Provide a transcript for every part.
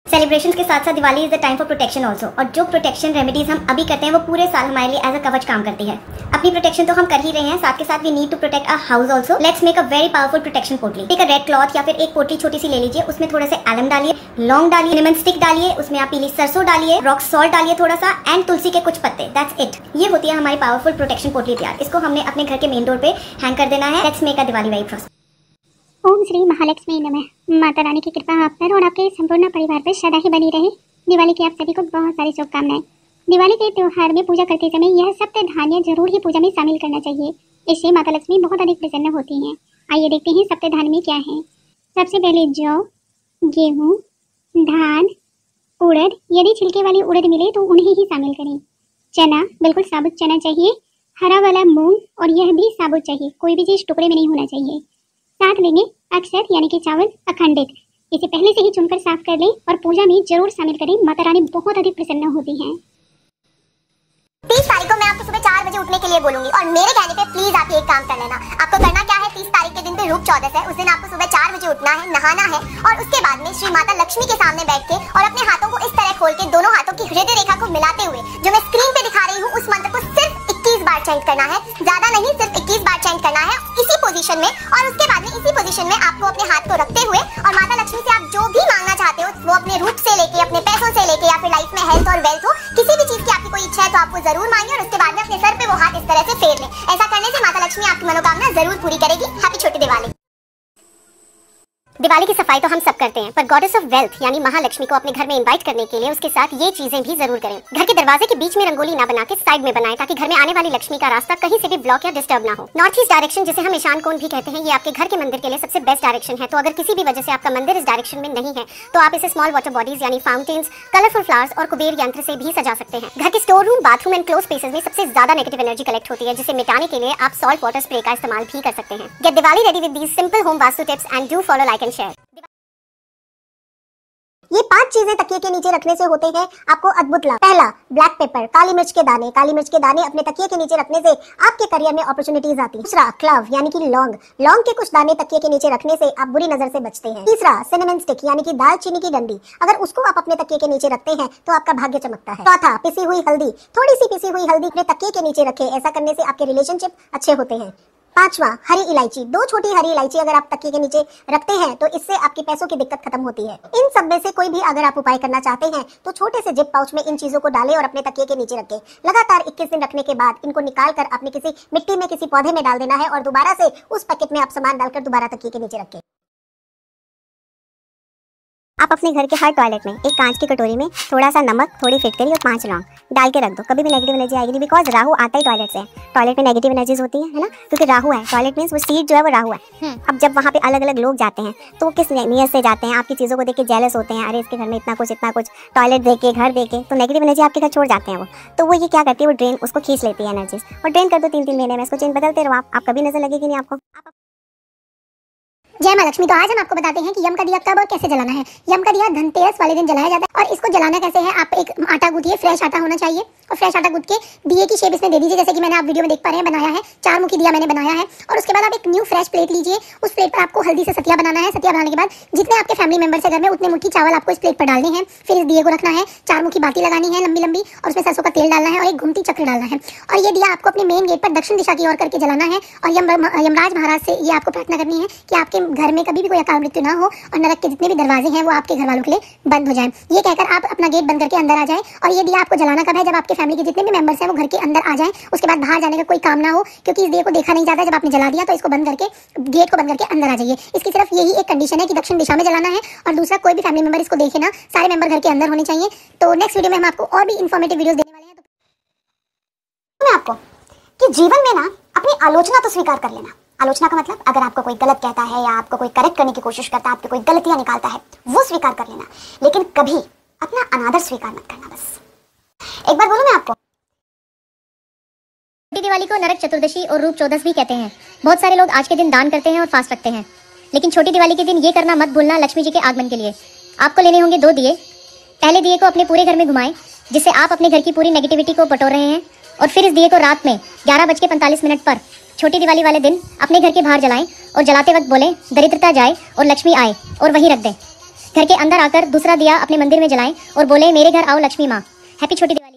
Celebrations के साथ साथ Diwali is the time for protection also, और जो प्रोटेक्शन रेमेडीज हम अभी करते हैं वो पूरे साल हमारे लिए एज अ कवच काम करती है। अपनी प्रोटेक्शन तो हम कर ही रहे हैं, साथ के साथ we need to protect our house also. Let's make a very powerful protection पोटली। टेक अ रेड क्लॉथ या फिर एक पोटली छोटी सी ले लीजिए, उसमें थोड़ा सा एलम डालिए, लौंग डालिए, लेमन स्टिक डालिए, उसमें आप पीली सरसों डालिए, रॉक सॉल्ट डालिए थोड़ा सा, एंड तुलसी के कुछ पत्ते। That's it. ये होती है हमारी पावरफुल प्रोटेक्शन पोटली तैयार। इसको हमने अपने घर के मेन डोर पे हैंग कर देना है। Let's make a Diwali very prosper. Om Shri Mahalakshmi नमः। माता रानी की कृपा आप पर और आपके संपूर्ण परिवार पर सदा ही बनी रहे। दिवाली की आप सभी को बहुत सारी शुभकामनाएं। दिवाली के त्योहार में पूजा करते समय यह सप्त धान्य जरूर ही पूजा में शामिल करना चाहिए। इससे माता लक्ष्मी बहुत अधिक प्रसन्न होती हैं। आइए देखते हैं सप्त धान्य में क्या है। सबसे पहले जौ, गेहूँ, धान, उड़द, यदि छिलके वाली उड़द मिले तो उन्हें ही शामिल करें। चना, बिल्कुल साबुत चना चाहिए। हरा वाला मूंग, और यह भी साबुत चाहिए, कोई भी चीज टुकड़े में नहीं होना चाहिए। साथ लेंगे अक्षत यानी कि चावल अखंडित। इसे पहले से ही चुनकर साफ कर लें और पूजा में जरूर शामिल करें। माता रानी बहुत अधिक प्रसन्न होती हैं। 30 तारीख को मैं आपको सुबह 4 बजे उठने के लिए बोलूंगी, और मेरे कहने पे प्लीज आप एक काम कर लेना। आपको करना क्या है, 30 तारीख के दिन पे रूप चौदस है, उस दिन आपको सुबह 4 बजे उठना है, नहाना है, और उसके बाद में श्री माता लक्ष्मी के सामने बैठ के और अपने हाथों को इस तरह खोल के दोनों हाथों की हृदय रेखा को मिलाते हुए जो मैं स्क्रीन पे दिखा रही हूँ उस मंत्र को सिर्फ 21 बार चैंट करना है, ज्यादा नहीं, सिर्फ 21 बार चैंट करना है इसी पोजीशन में। और उसके बाद में इसी पोजीशन में आपको अपने हाथ को रखते हुए और माता लक्ष्मी से आप जो भी मांगना चाहते हो, वो अपने रूप से लेके, अपने पैसों से लेके, या फिर लाइफ में हेल्थ और वेल्थ हो, किसी भी चीज की आपकी कोई इच्छा है तो आपको जरूर मांगिए, और उसके बाद में अपने सर पे वो हाथ इस तरह से फेर लें। ऐसा करने से माता लक्ष्मी आपकी मनोकामना जरूर पूरी करेगी। हैप्पी छोटी दिवाली। दिवाली की सफाई तो हम सब करते हैं, पर गॉडेस ऑफ वेल्थ यानी महालक्ष्मी को अपने घर में इनवाइट करने के लिए उसके साथ ये चीजें भी जरूर करें। घर के दरवाजे के बीच में रंगोली ना बना के साइड में बनाएं, ताकि घर में आने वाली लक्ष्मी का रास्ता कहीं से भी ब्लॉक या डिस्टर्ब ना हो। नॉर्थ ईस्ट डायरेक्शन, जिसे हम ईशान कोण भी कहते हैं, ये आपके घर के मंदिर के लिए सबसे बेस्ट डायरेक्शन है। तो अगर किसी भी वजह से आपका मंदिर इस डायरेक्शन में नहीं है तो आप इसे स्मॉल वाटर बॉडीज यानी फाउंटेन्स, कलरफुल फ्लावर्स और कुबेर यंत्र से भी सजा सकते हैं। घर के store room, bathroom and close spaces में सबसे ज्यादा नेगेटिव एनर्जी कलेक्ट होती है, जिसे मिटाने के लिए आप सॉल्ट वाटर स्प्रे का इस्तेमाल भी कर सकते हैं। Get Diwali ready with these simple home vastu tips and do follow, like and share. ये 5 चीजें तकिए के नीचे रखने से होते हैं आपको अद्भुत लाभ। पहला, ब्लैक पेपर, काली मिर्च के दाने। काली मिर्च के दाने अपने तकिए के नीचे रखने से आपके करियर में अपॉर्चुनिटीज आती है। दूसरा, क्लव यानी कि लौंग। लौंग के कुछ दाने तकिए के नीचे रखने से आप बुरी नजर से बचते हैं। तीसरा, सिनेमन स्टिक यानी कि दालचीनी की डंडी। अगर उसको आप अपने तकिए के नीचे रखते हैं तो आपका भाग्य चमकता है। चौथा, पिसी हुई हल्दी। थोड़ी सी पिसी हुई हल्दी अपने तकिए के नीचे रखें, ऐसा करने से आपके रिलेशनशिप अच्छे होते हैं। पांचवा, हरी इलायची। 2 छोटी हरी इलायची अगर आप तकिए के नीचे रखते हैं तो इससे आपकी पैसों की दिक्कत खत्म होती है। इन सब में से कोई भी अगर आप उपाय करना चाहते हैं तो छोटे से जिप पाउच में इन चीजों को डालें और अपने तकिए के नीचे रखें। लगातार 21 दिन रखने के बाद इनको निकाल कर अपने किसी मिट्टी में, किसी पौधे में डाल देना है, और दोबारा से उस पैकेट में आप सामान डालकर दोबारा तकिए के नीचे रखें। आप अपने घर के हर टॉयलेट में एक कांच की कटोरी में थोड़ा सा नमक, थोड़ी फिटकरी और 5 लौंग डाल के रख दो। कभी भी नेगेटिव एनर्जी आएगी नहीं, बिकॉज राहु आता ही टॉयलेट से है। टॉयलेट में नेगेटिव एनर्जीज होती है ना, क्योंकि राहु है। टॉयलेट में वो सीट जो है वो राहु है। अब जब वहाँ पे अलग अलग लोग जाते हैं तो वो किस नियत से जाते हैं, आपकी चीज़ों को देख के जेलस होते हैं, अरे इसके घर में इतना कुछ, टॉयलेट देख के, घर देख के, तो नेगेटिव एनर्जी आपके घर छोड़ जाते हैं वो। तो वो ये क्या करती है, वो ड्रेन उसको खींच लेती है एनर्जीज, और ड्रेन कर दो 3-3 महीने में, इसको चेंज बदलते रहो आप कभी नजर लगेगी नहीं आपको। जय मां लक्ष्मी। तो आज हम आपको बताते हैं कि यम का दिया कब और कैसे जलाना है। यम का दिया धनतेरस वाले दिन जलाया जाता है, और इसको जलाना कैसे है, आप एक आटा गूंथिए, फ्रेश आटा होना चाहिए, और फ्रेश आटा गूंथ के दिए की शेप इसमें दे दीजिए, जैसे कि मैंने आप वीडियो में देख पा रहे हैं बनाया है। 4 मुखी दिया मैंने बनाया है। और उसके बाद आप एक न्यू फ्रेश प्लेट लीजिए, उस प्लेट पर आपको हल्दी से सतिया बनाना है। सतिया बनाने के बाद जितने आपके फैमिली मेंबर्स है घर में, उतने मुट्ठी चावल आपको इस प्लेट पर डालने हैं। फिर इस दिए को रखना है, 4 मुखी बाती लगानी है लंबी लंबी, और उसमें सरसों का तेल डालना है और एक घुमती चक्र डालना है। और ये दिया आपको अपने मेन गेट पर दक्षिण दिशा की ओर करके जलाना है, और यमराज महाराज से ये आपको प्रार्थना करनी है कि आपके घर में कभी भी कोई अकाल मृत्यु ना हो, और नरक के जितने भी दरवाजे हैं वो आपके घर वालों के लिए बंद हो जाएं। ये कहकर आप अपना गेट बंद करके अंदर आ जाएं। और ये दिया आपको जलाना कब है, जब आपके फैमिली के जितने भी मेंबर्स हैं वो घर के अंदर आ जाएं। उसके बाद बाहर जाने का कोई काम ना हो, क्योंकि इस दिए को देखा नहीं जाता। जब आपने जला दिया तो इसको बंद करके, गेट को बंद करके अंदर आ जाइए। इसकी सिर्फ यही एक कंडीशन है कि दक्षिण दिशा में जलाना है, और दूसरा कोई भी फैमिली मेंबर इसको देखे ना, सारे मेंबर घर के अंदर होने चाहिए। तो नेक्स्ट वीडियो में हम आपको और भी इन्फॉर्मेटिव वीडियोस देने वाले हैं। मैं आपको कि जीवन में ना अपनी आलोचना तो स्वीकार कर लेना। आलोचना का मतलब, अगर आपको कोई गलत कहता है या आपको कोई करेक्ट करने की कोशिश करता है, आपकी कोई गलतियां निकालता है, वो स्वीकार कर लेना, लेकिन कभी अपना अनादर स्वीकार मत करना। बस एक बार बोलूं मैं आपको, छोटी दिवाली को नरक चतुर्दशी और रूप चौदस भी कहते हैं। बहुत सारे लोग आज के दिन दान करते हैं और फास्ट रखते हैं, लेकिन छोटी दिवाली के दिन ये करना मत भूलना लक्ष्मी जी के आगमन के लिए। आपको लेने होंगे 2 दिए। पहले दिए को अपने पूरे घर में घुमाएं, जिससे आप अपने घर की पूरी नेगेटिविटी को बटोर रहे हैं, और फिर इस दिए को रात में 11:45 पर छोटी दिवाली वाले दिन अपने घर के बाहर जलाएं, और जलाते वक्त बोलें दरिद्रता जाए और लक्ष्मी आए, और वहीं रख दें। घर के अंदर आकर दूसरा दिया अपने मंदिर में जलाएं और बोले मेरे घर आओ लक्ष्मी माँ। हैप्पी छोटी दिवाली।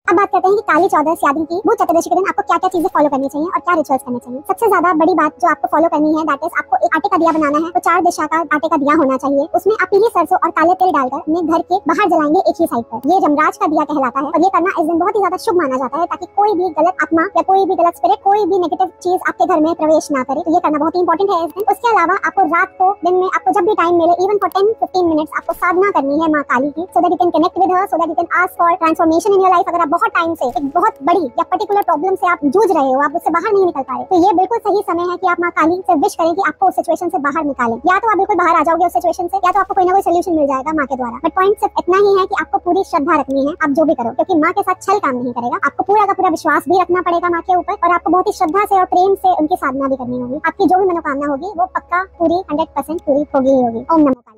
अब बात करते हैं कि काली चौदस यानी कि भूत चतुर्दशी के दिन आपको क्या क्या चीजें फॉलो करनी चाहिए और क्या रिचुअल्स करने चाहिए। सबसे ज्यादा बड़ी बात जो आपको फॉलो करनी है दैट इज आपको एक आटे का दिया बनाना है। तो 4 दिशा का आटे का दिया होना चाहिए। उसमें आप पीली सरसों और काले तिल डालकर अपने घर के बाहर जलाएंगे एक ही साइड पर। ये यमराज का दिया कहलाता है और ये करना इस दिन बहुत ही ज्यादा शुभ माना जाता है ताकि कोई भी गलत आत्मा या कोई भी गलत स्पिरिट कोई भी नेगेटिव चीज आपके घर में प्रवेश ना करे। तो ये करना बहुत ही इंपॉर्टेंट है इस दिन। उसके अलावा आपको रात को दिन में आपको जब भी टाइम मिले इवन फॉर 10-15 मिनट्स आपको साधना करनी है माँ काली की, so that you can connect with her, so that you can ask for transformation in your life. अगर आप बहुत टाइम से एक बहुत बड़ी या पर्टिकुलर प्रॉब्लम से आप जूझ रहे हो, आप उससे बाहर नहीं निकल पा रहे, तो ये बिल्कुल सही समय है कि आप माँ काली से विश करें कि आपको उस सिचुएशन से बाहर निकालें। या तो आप बिल्कुल बाहर आ जाओगे उस सिचुएशन से, या तो आपको कोई ना कोई सोल्यूशन मिल जाएगा माँ के द्वारा। बट पॉइंट सिर्फ इतना ही है कि आपको पूरी श्रद्धा रखनी है आप जो भी करो, क्योंकि माँ के साथ छल काम नहीं करेगा। आपको पूरा का पूरा विश्वास भी रखना पड़ेगा माँ के ऊपर और आपको बहुत ही श्रद्धा से और प्रेम से उनकी साधना भी करनी होगी। आपकी जो भी मनोकामना होगी वो पक्का पूरी 100% पूरी होगी ही होगी। ओम नमो काली।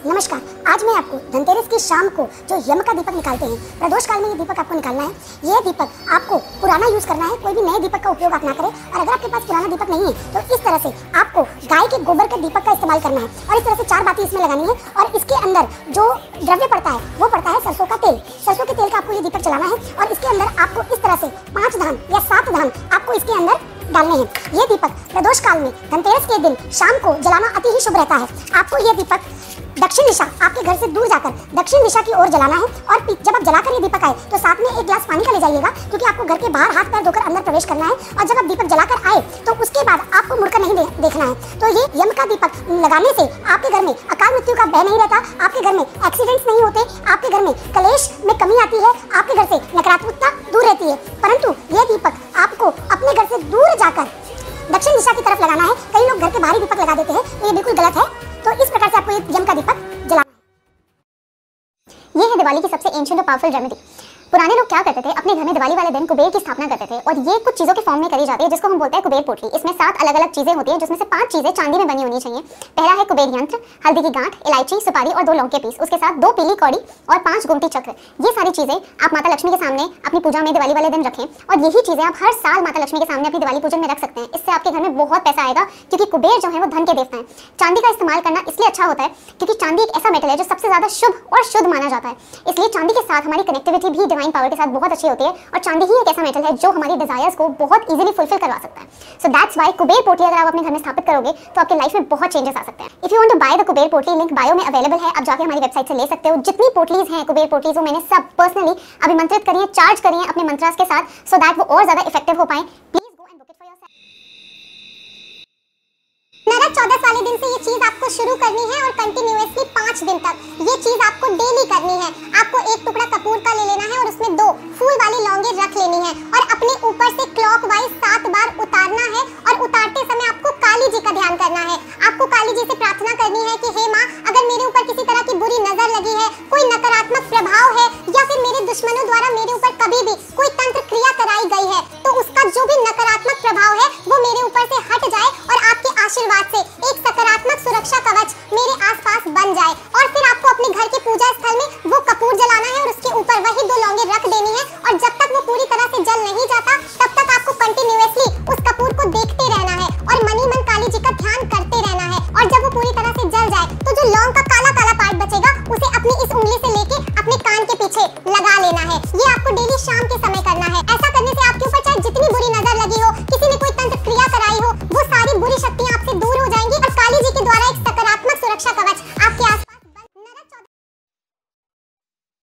नमस्कार, आज मैं आपको धनतेरस की शाम को जो यम का दीपक निकालते हैं, प्रदोष काल में ये दीपक आपको निकालना है। ये दीपक आपको पुराना यूज करना है, कोई भी नए दीपक का उपयोग आप ना करें। और अगर आपके पास पुराना दीपक नहीं है तो इस तरह से आपको गाय के गोबर के दीपक का इस्तेमाल करना है और इस तरह से 4 बातें इसमें लगानी है। और इसके अंदर जो द्रव्य पड़ता है वो पड़ता है सरसों का तेल। सरसों के तेल का आपको ये दीपक जलाना है और इसके अंदर आपको इस तरह से 5 धान या 7 धान आपको इसके अंदर डालने हैं। ये दीपक प्रदोष काल में धनतेरस के दिन शाम को जलाना अति ही शुभ रहता है। आपको ये दीपक दक्षिण दिशा आपके घर से दूर जाकर दक्षिण दिशा की ओर जलाना है। और जब आप जलाकर ये दीपक आए तो साथ में 1 गिलास पानी का ले जाइएगा, क्योंकि आपको घर के बाहर हाथ पैर धोकर अंदर प्रवेश करना है। और जब आप दीपक जलाकर आए तो उसके बाद आपको मुड़कर नहीं देखना है। तो ये यम का दीपक लगाने से आपके घर में अकाल मृत्यु का भय नहीं रहता, आपके घर में एक्सीडेंट्स नहीं होते, आपके घर में कलेश में कमी आती है, आपके घर से नकारात्मकता दूर रहती है। परंतु ये दीपक आपको अपने घर से दूर जाकर दक्षिण दिशा की तरफ लगाना है। कई लोग घर के बाहर दीपक लगा देते हैं, तो ये बिल्कुल गलत है। तो इस प्रकार से आपको ये यम का दीपक जलाना है। ये है दिवाली की सबसे एंशिएंट और पावरफुल रेमेडी। पुराने लोग क्या करते थे, अपने घर में दिवाली वाले दिन कुबेर की स्थापना करते थे और ये कुछ चीजों के फॉर्म में करी जाती है जिसको हम बोलते हैं कुबेर पोटली। इसमें 7 अलग अलग चीजें होती है जिसमें से 5 चीजें चांदी में बनी होनी चाहिए। पहला है कुबेर यंत्र, हल्दी की गांठ, इलायची, सुपारी और 2 लौंग के पीस, उसके साथ 2 पीली कौड़ी और 5 गोमती चक्र। ये सारी चीजें आप माता लक्ष्मी के सामने अपनी पूजा में दिवाली वाले दिन रखें और यही चीजें आप हर साल माता लक्ष्मी के सामने अपनी दिवाली पूजन में रख सकते हैं। इससे आपके घर में बहुत पैसा आएगा, क्योंकि कुबेर जो है वो धन के देवता है। चांदी का इस्तेमाल करना इसलिए अच्छा होता है क्योंकि चांदी एक ऐसा मेटल है जो सबसे ज्यादा शुभ और शुद्ध माना जाता है। इसलिए चांदी के साथ हमारी कनेक्टिविटी भी डिवाइन पावर के साथ बहुत अच्छी होती है और चांदी ही एक ऐसा मेटल है जो हमारी डिजायर्स को बहुत इजीली फुलफिल करवा सकता है। सो दैट्स व्हाई कुबेर पोटली अगर आप अपने घर में स्थापित करोगे तो आपके लाइफ में बहुत चेंजेस आ सकते हैं। If you want to buy the Kuber potli, link bio में अवेलेबल है, आप जाके हमारी वेबसाइट से ले सकते हो। जितनी पोटलीज हैं कुबेर पोटलीज वो मैंने सब पर्सनली अभिमंत्रित करी है, चार्ज करी है अपने मंत्रास के साथ, सो दैट वो और ज्यादा इफेक्टिव हो पाए। Please go and book it for yourself. Narak Chaudas वाले दिन से ये चीज आपको शुरू करनी है और कंटिन्यूअसली 5 दिन तक ये चीज आपको डेली करनी है। आपको 1 टुकड़ा कपूर का ले लेना है और उसमें 2 फूल वाली लौंगे रख लेनी है और अपने ऊपर से क्लॉकवाइज 7 बार उतारना है। और उतारते समय आपको काली जी का ध्यान करना है। आपको काली जी से प्रार्थना करनी है कि हे माँ, अगर मेरे ऊपर किसी तरह की बुरी नजर लगी है, कोई नकारात्मक प्रभाव है या फिर मेरे दुश्मनों द्वारा मेरे ऊपर कभी भी कोई तंत्र क्रिया कराई गई है, तो उसका जो भी नकारात्मक प्रभाव है वो मेरे ऊपर से हट जाए और आपके आशीर्वाद से एक सकारात्मक सुरक्षा कवच मेरे आसपास बन जाए। और फिर आपको अपने घर के पूजा स्थल में वो कपूर जलाना है और उसके ऊपर वही 2 लौंगे रख देनी है। और जब तक वो पूरी तरह से जल नहीं जाता तब तक आपको कंटिन्यूअसली उस कपूर को देखते रहना है और मनी मन काली जी का ध्यान करते रहना है। और जब वो पूरी तरह से जल जाए तो जो लौंग का काला काला पार्ट बचेगा उसे अपनी इस उंगली से लेके अपने कान के पीछे लगा लेना है। ये आपको डेली शाम के समय करना है। ऐसा करने से आपके ऊपर चाहे जितनी बुरी नजर लगी हो, किसी ने कोई तंत्र क्रिया कराई हो, वो सारी बुरी शक्तियां आपसे दूर हो जाएंगी और काली जी के द्वारा एक सकारात्मक सुरक्षा कवच आपके आसपास बन।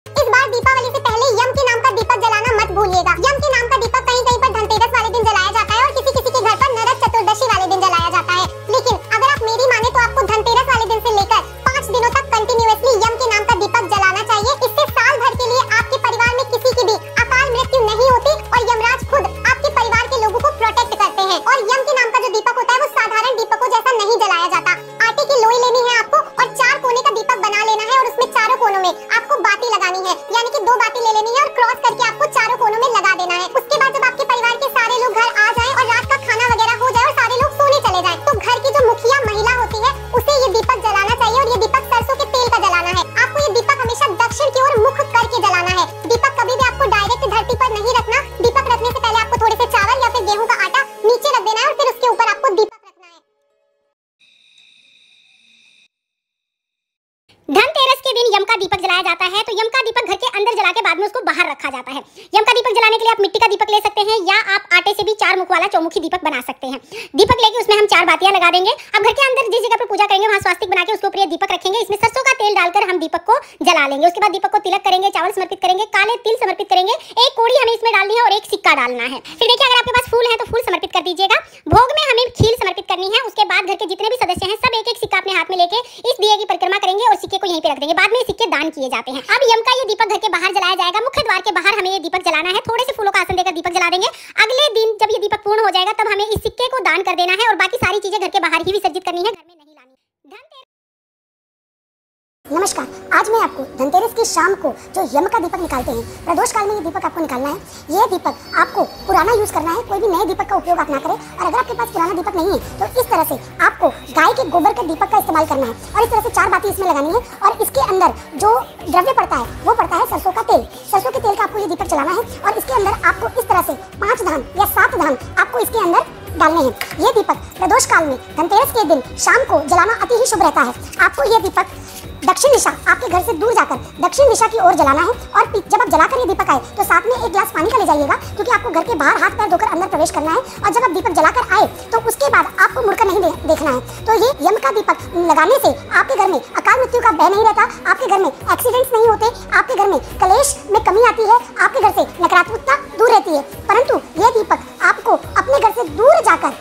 इस बार दीपावली से पहले यम के नाम का दीपक जलाना मत भूलिएगा। यम के नाम का दीपक कहीं कहीं पर धनतेरस वाले दिन जलाया जाता है और किसी किसी के घर पर नरक चतुर्दशी वाले दिन जलाया जाता है। लेकिन अगर आप मेरी माने तो आपको धनतेरस वाले दिन से लेकर 5 दिनों तक कंटिन्यूअसली यम के नाम का दीपक जलाना चाहिए। इससे साल भर के लिए आपके परिवार में किसी की भी अकाल मृत्यु नहीं होती और यमराज खुद आपके परिवार के लोगों को प्रोटेक्ट करते हैं। और यम के नाम का जो दीपक होता है वो साधारण दीपकों जैसा नहीं जलाया जाता। आटे की लोई लेनी है आपको और 4 कोने का दीपक बना लेना है और उसमें चारों कोनों में आपको बाती लगानी है, यानी कि 2 बाती ले लेनी है और क्रॉस करके आपको चारों कोनों में लगा देना है। उसके बाद जब आपके परिवार के सारे लोग घर आ जाएं और रात का खाना वगैरह हो जाए और सारे लोग सोने चले जाएं, तो घर की जो मुखिया महिला होती है उसे ये दीपक जलाना चाहिए। और ये दीपक सरसों के तेल का जलाना है। आपको ये दीपक हमेशा दक्षिण की ओर मुख करके जलाना है। दीपक कभी भी आपको डायरेक्ट धरती पर नहीं रखना। दीपक रखने से पहले आपको थोड़े से चावल या फिर गेहूं का आटा नीचे रख देना है और फिर उसके ऊपर आपको दीपक के दिन यम का दीपक जलाया जाता है। तो यम का दीपक घर के अंदर जला के बाद में उसको बाहर रखा जाता है। यम का दीपक जलाने के लिए आप मिट्टी का दीपक ले सकते हैं या आप आटे से भी 4 मुख वाला चौमुखी दीपक बना सकते हैं। दीपक लेके उसमें हम 4 बातियां लगा देंगे। अब घर के अंदर जिस जगह पर पूजा करेंगे वहां स्वास्तिक बना के उसके ऊपर ये दीपक रखेंगे। इसमें सरसों का तेल डालकर हम दीपक को जला लेंगे। उसके बाद दीपक को तिलक करेंगे, चावल समर्पित करेंगे, काले तिल समर्पित करेंगे, एक कोड़ी हमें इसमें डालनी है और एक सिक्का डालना है। फिर देखिए, अगर आपके पास फूल है तो फूल समर्पित कर दीजिएगा। भोग में हमें खीर समर्पित करनी है। उसके बाद घर के जितने भी सदस्य हैं सब एक एक सिक्का अपने हाथ में लेके इस दिए की परिक्रमा करेंगे और सिक्के को यहीं पे रख देंगे। बाद में सिक्के दान किए जाते हैं। अब यम का ये दीपक घर के बाहर जलाया जाएगा। मुख्य द्वार के बाहर हमें ये दीपक जलाना है। थोड़े से फूलों का आसन देकर दीपक जला देंगे। अगले दिन जब ये दीपक पूर्ण हो जाएगा तब हमें इस सिक्के को दान कर देना है और बाकी सारी चीजें घर के बाहर ही विसर्जित करनी है, घर में नहीं लानी। धनतेरस। नमस्कार, आज मैं आपको धनतेरस की शाम को जो यम का दीपक निकालते हैं, प्रदोष काल में ये दीपक आपको निकालना है। ये दीपक आपको पुराना यूज करना है, कोई भी नए दीपक का उपयोग आप ना करें। और अगर आपके पास पुराना दीपक नहीं है तो इस तरह से आपको गाय के गोबर के दीपक का इस्तेमाल करना है और इस तरह से 4 बातें इसमें लगानी है। और इसके अंदर जो द्रव्य पड़ता है वो पड़ता है सरसों का तेल। सरसों के तेल का आपको ये दीपक चलाना है और इसके अंदर आपको इस तरह से 5 धान या 7 धान आपको इसके अंदर डालने हैं। ये दीपक प्रदोष काल में धनतेरस के दिन शाम को जलाना अति ही शुभ रहता है। आपको ये दीपक दक्षिण दिशा, आपके घर से दूर जाकर दक्षिण दिशा की ओर जलाना है। और जब आप जलाकर ये दीपक आए तो साथ में 1 गिलास पानी का ले जाइएगा, क्योंकि आपको घर के बाहर हाथ पैर धोकर अंदर प्रवेश करना है। और जब आप दीपक जलाकर आए तो उसके बाद आपको मुड़कर नहीं देखना है। तो ये यम का दीपक लगाने से आपके घर में अकाल मृत्यु का भय नहीं रहता, आपके घर में एक्सीडेंट्स नहीं होते, आपके घर में कलेश में कमी आती है, आपके घर से नकारात्मकता दूर रहती है। परंतु ये दीपक आपको अपने घर से दूर जाकर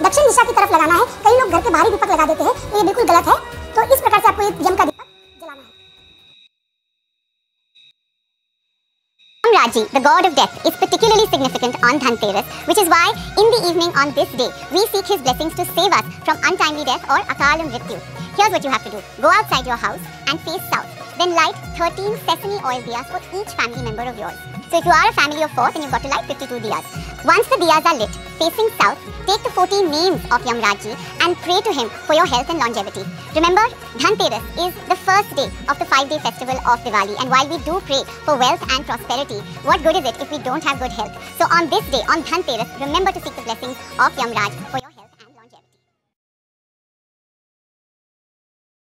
दक्षिण दिशा की तरफ लगाना है। कई लोग घर के बाहर ही दीपक लगा देते हैं, तो ये बिल्कुल गलत है। तो इस प्रकार से आपको ये यम का दीपक जलाना है। Raji, the god of death, is particularly significant on Dhanteras, which is why in the evening on this day we seek his blessings to save us from untimely death or akal mrityu. Here's what you have to do. Go outside your house and face south. Then light 13 sesame oil diyas for each family member of yours. So if you are a family of 4, then you've got to light 52 diyas. Once the diyas are lit, facing south, take the 14 names of Yamraji and pray to him for your health and longevity. Remember, Dhanteras is the first day of the 5-day festival of Diwali, and while we do pray for wealth and prosperity, what good is it if we don't have good health? So on this day, on Dhanteras, remember to seek the blessings of Yamraj for